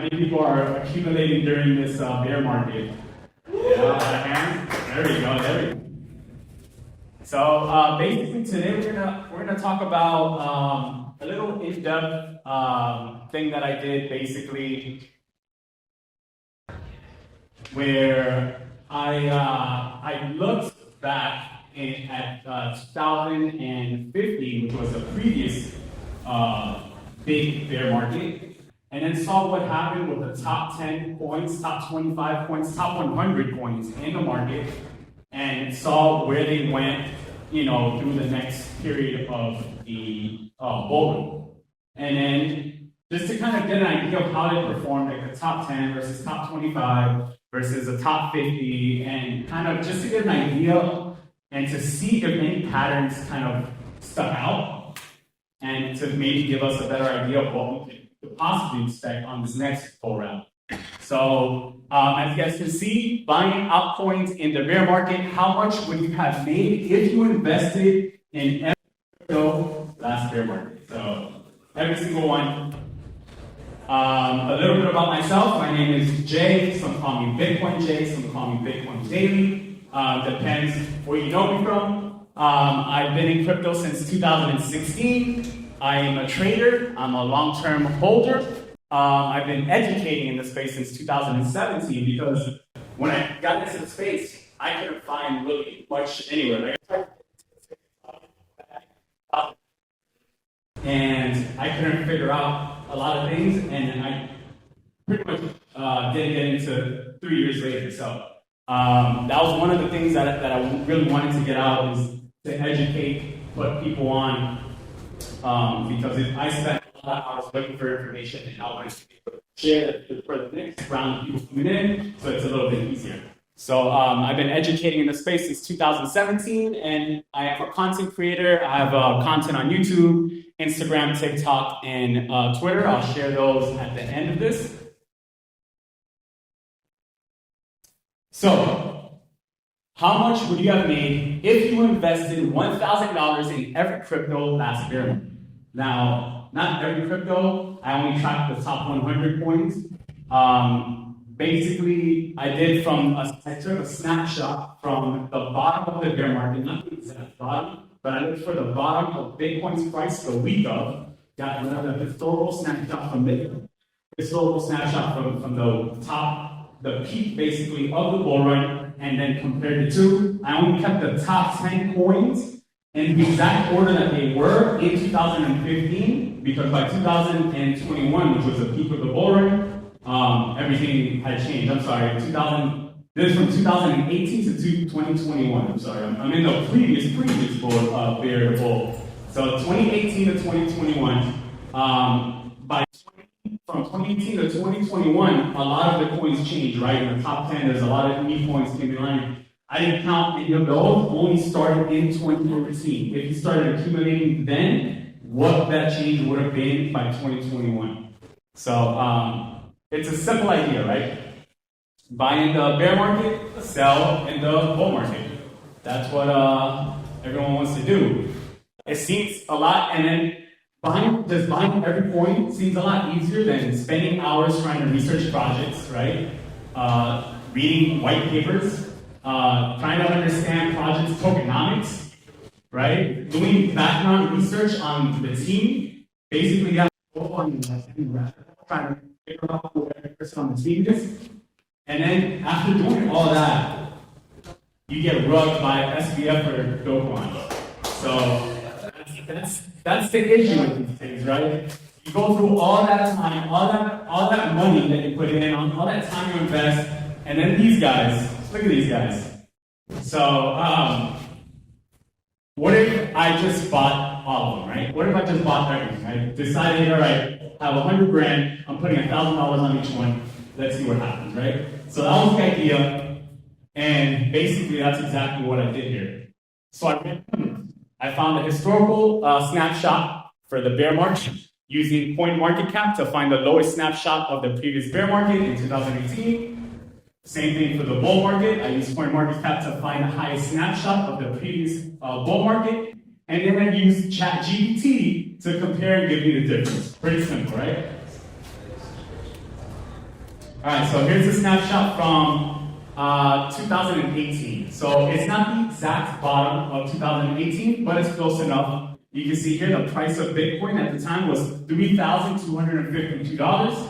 many people are accumulating during this bear market? Yeah, hands. There we go. There we go. So basically today we're gonna talk about a little in-depth thing that I did basically, where I looked back at 2015, which was the previous big bear market, and then saw what happened with the top 10 coins, top 25 coins, top 100 coins in the market, and saw where they went, through the next period of the bull run. And then just to kind of get an idea of how they performed, like the top 10 versus top 25 versus the top 50, and kind of just to get an idea and to see if any patterns kind of stuck out, and to maybe give us a better idea of what we could possibly expect on this next bull round. So, as you guys can see, buying altcoins in the bear market, how much would you have made if you invested in every crypto last bear market? So, every single one. A little bit about myself. My name is Jay. Some call me Bitcoin Jay. Some call me Bitcoin Daily. Depends where you know me from. I've been in crypto since 2016. I am a trader. I'm a long-term holder. I've been educating in the space since 2017 because when I got into the space, I couldn't find really much anywhere. And I couldn't figure out a lot of things, and I pretty much didn't get into 3 years later. So that was one of the things that I really wanted to get out, is to educate, put people on, because I spent a lot of hours looking for information, and I wanted to be able to share it for the next round of people coming in, so it's a little bit easier. So I've been educating in the space since 2017, and I am a content creator. I have content on YouTube, Instagram, TikTok, and Twitter. I'll share those at the end of this. So, how much would you have made if you invested $1,000 in every crypto last bear market? Now, not every crypto. I only tracked the top 100 coins. Basically, I took a snapshot from the bottom of the bear market, not the exact bottom, but I looked for the bottom of Bitcoin's price the week of, got another historical snapshot from Bitcoin, historical snapshot from the top, the peak basically of the bull run, and then compared the two. I only kept the top 10 coins in the exact order that they were in 2015, because by 2021, which was the peak of the bull run, everything had changed. I'm sorry, this is from 2018 to 2021. I'm sorry, I'm in the previous bull, bear bull. So 2018 to 2021. From 2018 to 2021, a lot of the coins changed, right? In the top 10, there's a lot of new coins came in line. I didn't count any of those, only started in 2014. If you started accumulating then, what that change would have been by 2021. So, it's a simple idea, right? Buy in the bear market, sell in the bull market. That's what everyone wants to do. It seems a lot, and then buying every coin seems a lot easier than spending hours trying to research projects, right? Reading white papers, trying to understand projects' tokenomics, right? Doing background research on the team. Basically, you have to go on trying to figure out who every person on the team is. And then after doing all that, you get rugged by SBF or Dokwan. So that's the issue with these things, right? You go through all that time, all that money that you put in, all that time you invest, and then these guys, look at these guys. So what if I just bought all of them, right? What if I just bought everything? I decided, all right, I have 100 grand, I'm putting $1,000 on each one. Let's see what happens, right? So that was the idea, and basically that's exactly what I did here. So I found a historical snapshot for the bear market using CoinMarketCap to find the lowest snapshot of the previous bear market in 2018. Same thing for the bull market. I used CoinMarketCap to find the highest snapshot of the previous bull market. And then I used ChatGPT to compare and give me the difference. Pretty simple, right? All right, so here's a snapshot from 2018. So it's not the exact bottom of 2018, but it's close enough. You can see here the price of Bitcoin at the time was $3,252.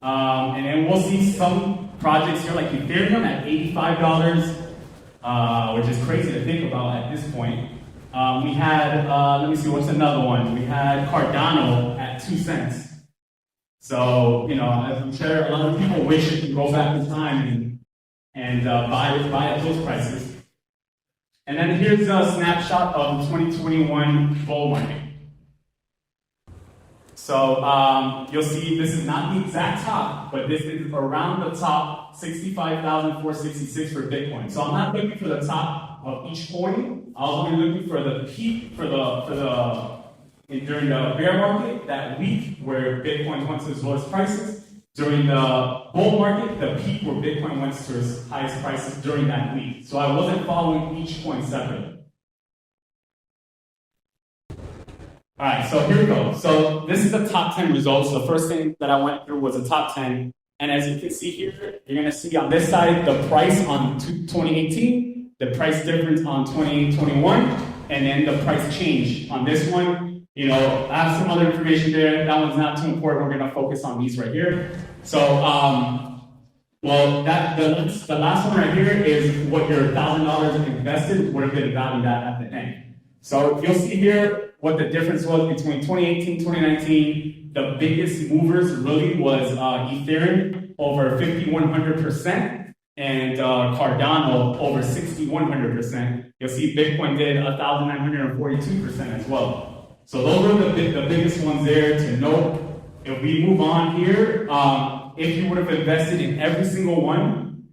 And then we'll see some projects here like Ethereum at $85, which is crazy to think about at this point. We had, let me see, what's another one? We had Cardano at 2 cents. So, you know, I'm sure a lot of people wish it could go back in time and buy at those prices. And then here's a snapshot of the 2021 bull market. So you'll see this is not the exact top, but this is around the top, 65,466 for Bitcoin. So I'm not looking for the top of each coin. I was only looking for the peak during the bear market that week where Bitcoin went to its lowest prices. During the bull market, the peak where Bitcoin went to its highest prices during that week. So I wasn't following each coin separately. All right, so here we go. So this is the top 10 results. The first thing that I went through was the top 10. And as you can see here, you're going to see on this side the price on 2018, the price difference on 2021, and then the price change on this one. You know, I have some other information there. That one's not too important. We're going to focus on these right here. So, well, the last one right here is what your $1,000 invested would have been valued at the end. So you'll see here what the difference was between 2018, 2019. The biggest movers really was Ethereum over 5,100% and Cardano over 6,100%. You'll see Bitcoin did 1,942% as well. So those are the biggest ones there to note. If we move on here, if you would have invested in every single one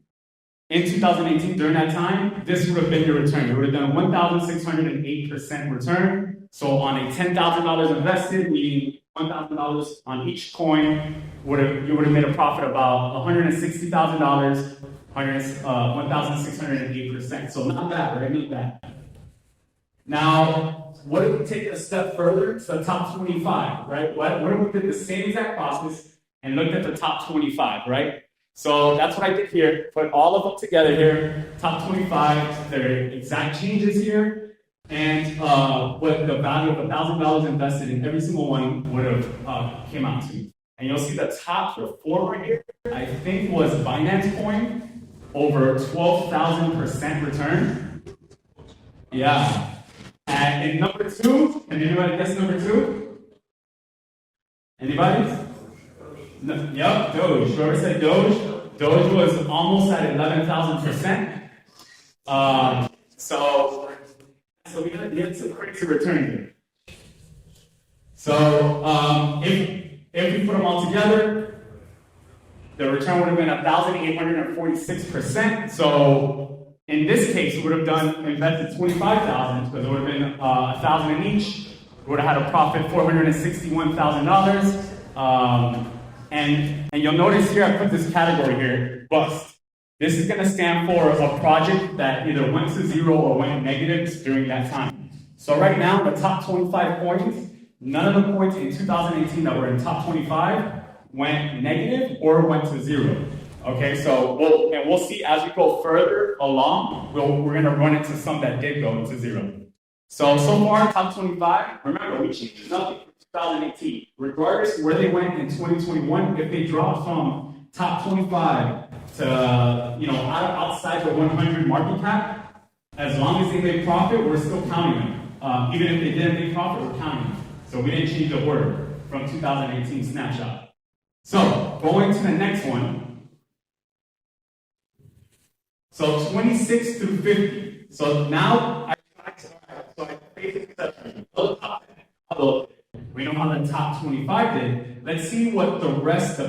in 2018 during that time, this would have been your return. You would have done a 1,608% return. So on a $10,000 invested, meaning $1,000 on each coin, you would have made a profit of about $160,000, 1,608%. So not bad, right? Not bad. Now, what if we take it a step further to the top 25, right? What if we did the same exact process and looked at the top 25, right? So that's what I did here. Put all of them together here, top 25, their exact changes here, and what the value of $1,000 invested in every single one would have came out to. And you'll see the top four right here, I think was Binance Coin, over 12,000% return. Yeah. And in number two, can anybody guess number two? Anybody? No, yep, Doge. Whoever said Doge? Doge was almost at 11,000%. So we had some crazy return here. So if we put them all together, the return would have been 1,846%. So in this case, we would have invested 25,000 because it would have been 1,000 in each. We would have had a profit $461,000. And you'll notice here I put this category here, bust. This is going to stand for a project that either went to zero or went negative during that time. So right now, the top 25 coins, none of the coins in 2018 that were in top 25 went negative or went to zero. Okay, so we'll see as we go further along, we're going to run into some that did go to zero. So far, top 25, remember, we changed nothing from 2018. Regardless of where they went in 2021, if they dropped from top 25 to, outside the 100 market cap, as long as they made profit, we're still counting them. Even if they didn't make profit, we're counting them. So we didn't change a word from 2018 snapshot. So going to the next one. So 26 through 50. So now I basically said, we know how the top 25 did. Let's see what the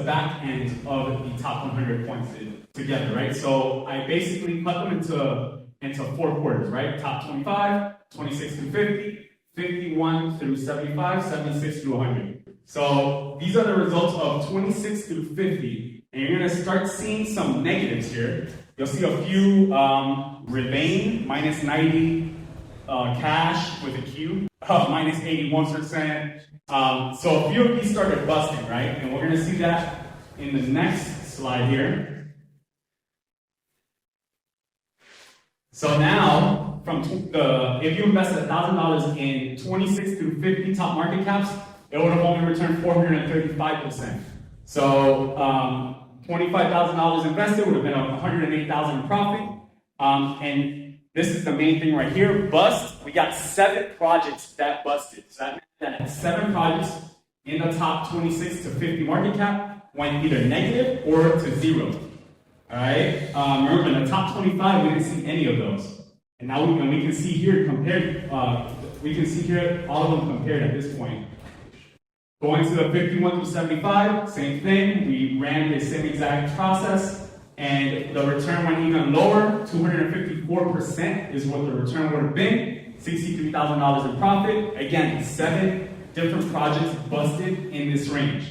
back end of the top 100 points did together, right? So I basically cut them into four quarters, right? Top 25, 26 through 50, 51 through 75, 76 through 100. So these are the results of 26 through 50. And you're going to start seeing some negatives here. You'll see a few Rebane, minus 90, Cash with a Q, minus 81%. So a few of these started busting, right? And we're going to see that in the next slide here. So now, if you invested $1,000 in 26 through 50 top market caps, it would have only returned 435%. So $25,000 invested would have been $108,000 in profit. And this is the main thing right here. Bust. We got 7 projects that busted. So that means that 7 projects in the top 26 to 50 market cap went either negative or to 0. All right. Remember, in the top 25, we didn't see any of those. And now we can see here compared. We can see here all of them compared at this point. Going to the 51 through 75, same thing. We ran the same exact process, and the return went even lower. 254% is what the return would have been. $63,000 in profit. Again, 7 different projects busted in this range.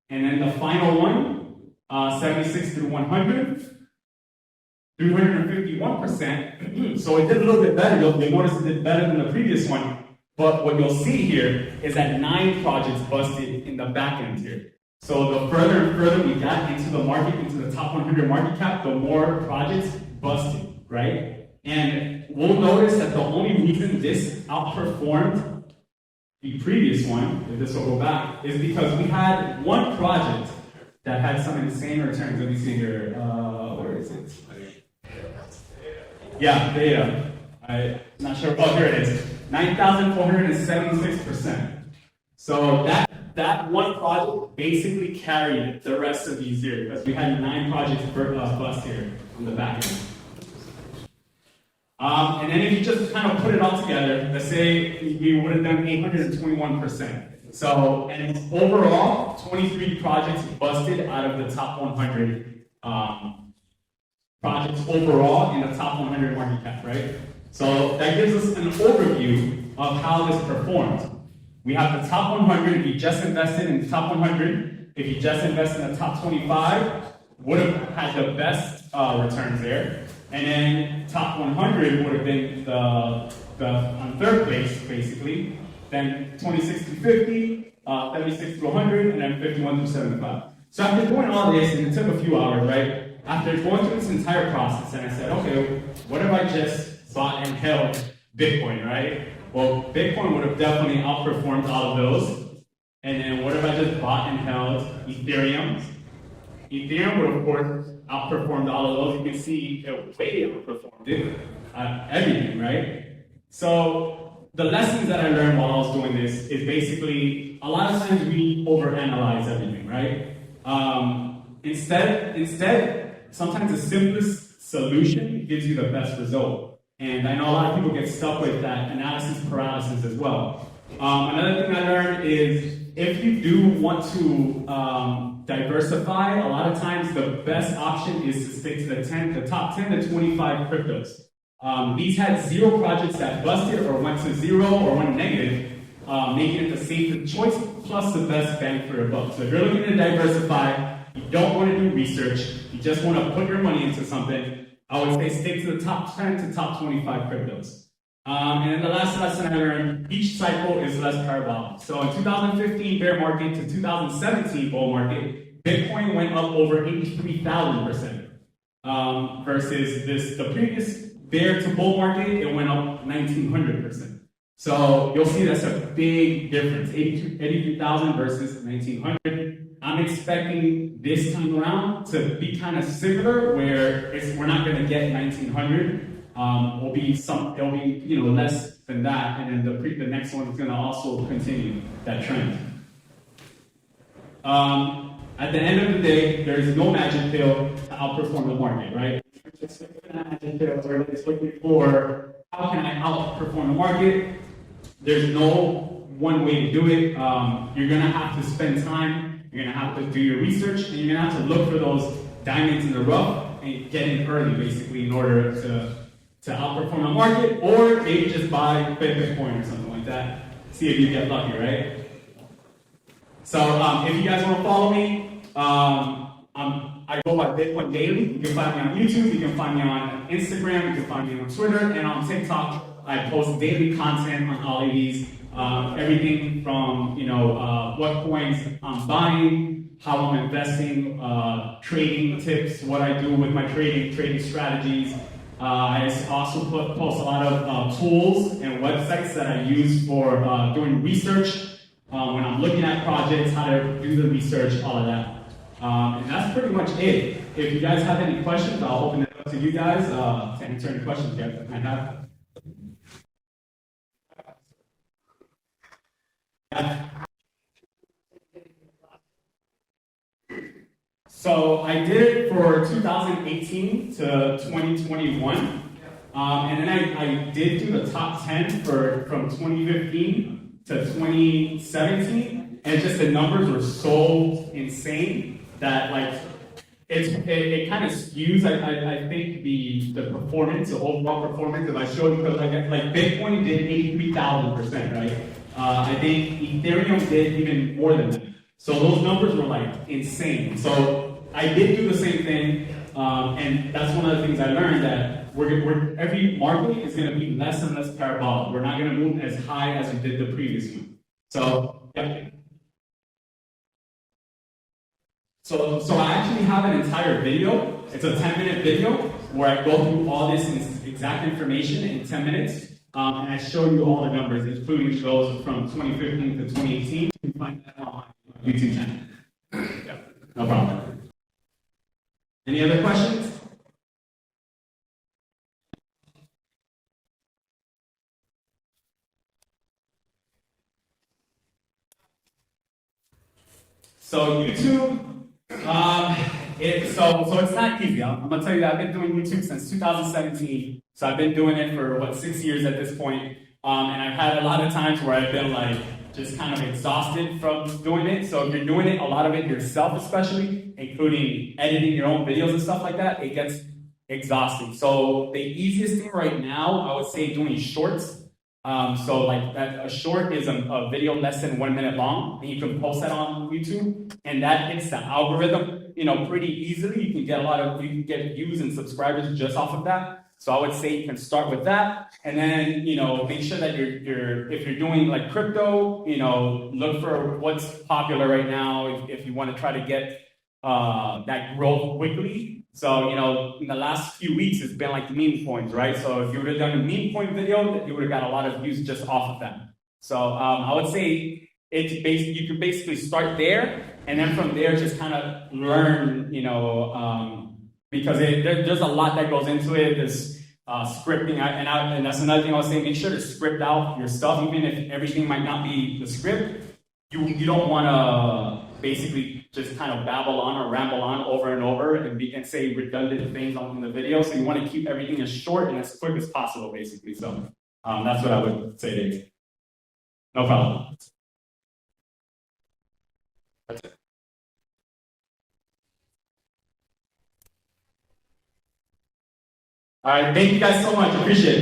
And then the final one, 76 through 100, 351%. So it did a little bit better. You'll notice it did better than the previous one. But what you'll see here is that 9 projects busted in the back end here. So the further and further we got into the market, into the top 100 market cap, the more projects busted, right? And we'll notice that the only reason this outperformed the previous one, if this will go back, is because we had one project that had some insane returns. Let me see here. Where is it? Yeah, data. I'm not sure. Oh, here it is. 9,476%. So that one project basically carried the rest of these here because we had 9 projects bust here on the back end. And then if you just kind of put it all together, let's say we would have done 821%. So, and overall, 23 projects busted out of the top 100 projects overall in the top 100 market cap, right? So that gives us an overview of how this performed. We have the top 100. If you just invested in the top 100, if you just invested in the top 25, would have had the best returns there. And then top 100 would have been the on third place, basically. Then 26 to 50, 76 to 100, and then 51 to 75. So after doing all this, and it took a few hours, right? After going through this entire process, and I said, okay, what if I just bought and held Bitcoin, right? Well, Bitcoin would have definitely outperformed all of those. And then what if I just bought and held Ethereum? Ethereum would, of course, outperformed all of those. You can see it way outperformed it, everything, right? So the lessons that I learned while I was doing this is basically, a lot of times we overanalyze everything, right? Instead, sometimes the simplest solution gives you the best result. And I know a lot of people get stuck with that analysis paralysis as well. Another thing I learned is if you do want to diversify, a lot of times the best option is to stick to the top 10 to 25 cryptos. These had 0 projects that busted or went to 0 or went negative, making it the safest choice plus the best bang for your buck. So if you're looking to diversify, you don't want to do research, you just want to put your money into something, I would say stick to the top 10 to top 25 cryptos. And then the last lesson I learned, each cycle is less parabolic. So in 2015 bear market to 2017 bull market, Bitcoin went up over 83,000%. Versus the previous bear to bull market, it went up 1,900%. So you'll see that's a big difference, 83,000 versus 1,900. I'm expecting this time around to be kind of similar, where we're not going to get 1,900. It'll be less than that, and then the next one is going to also continue that trend. At the end of the day, there's no magic pill to outperform the market, right? It's magic pill. We're just looking for how can I outperform the market. There's no one way to do it. You're going to have to spend time. You're going to have to do your research, and you're going to have to look for those diamonds in the rough and get in early, basically, in order to outperform the market, or maybe just buy Bitcoin or something like that. See if you get lucky, right? So if you guys want to follow me, I go by Bitcoin Daily. You can find me on YouTube, you can find me on Instagram, you can find me on Twitter, and on TikTok. I post daily content on all of these Everything from, what coins I'm buying, how I'm investing, trading tips, what I do with my trading strategies. I also post a lot of tools and websites that I use for doing research, when I'm looking at projects, how to do the research, all of that. And that's pretty much it. If you guys have any questions, I'll open it up to you guys to answer any questions you guys might have. So I did it for 2018 to 2021. And then I did do the top 10 from 2015 to 2017. And just the numbers were so insane that it kind of skews, I think, the performance, the overall performance. If I showed you, like Bitcoin did 83,000%, right? I think Ethereum did even more than that. So those numbers were insane. So I did do the same thing, and that's one of the things I learned, that every market is going to be less and less parabolic. We're not going to move as high as we did the previous one. So yeah. So I actually have an entire video. It's a 10-minute video where I go through all this exact information in 10 minutes. And I show you all the numbers, including those from 2015 to 2018. You can find that on my YouTube channel. Yeah, no problem. Any other questions? So YouTube, so it's not easy. I'm gonna tell you that I've been doing YouTube since 2017. So I've been doing it for 6 years at this point. And I've had a lot of times where I've been just kind of exhausted from doing it. So if you're doing it, a lot of it yourself especially, including editing your own videos and stuff like that, it gets exhausting. So the easiest thing right now, I would say, doing shorts. A short is a video less than 1 minute long, and you can post that on YouTube, and that hits the algorithm, pretty easily. You can get views and subscribers just off of that. So I would say you can start with that, and then make sure that if you're doing crypto, look for what's popular right now if you want to try to get that growth quickly. So, in the last few weeks, it's been like meme coins, right? So if you would have done a meme coin video, you would have got a lot of views just off of that. So I would say you can basically start there, and then from there, just kind of learn, because there's a lot that goes into it. There's scripting, and that's another thing I was saying. Make sure to script out your stuff, even if everything might not be the script. You don't want to basically just kind of babble on or ramble on over and over and say redundant things on the video. So you want to keep everything as short and as quick as possible, basically. So that's what I would say to you. No problem. That's it. All right, thank you guys so much. Appreciate it.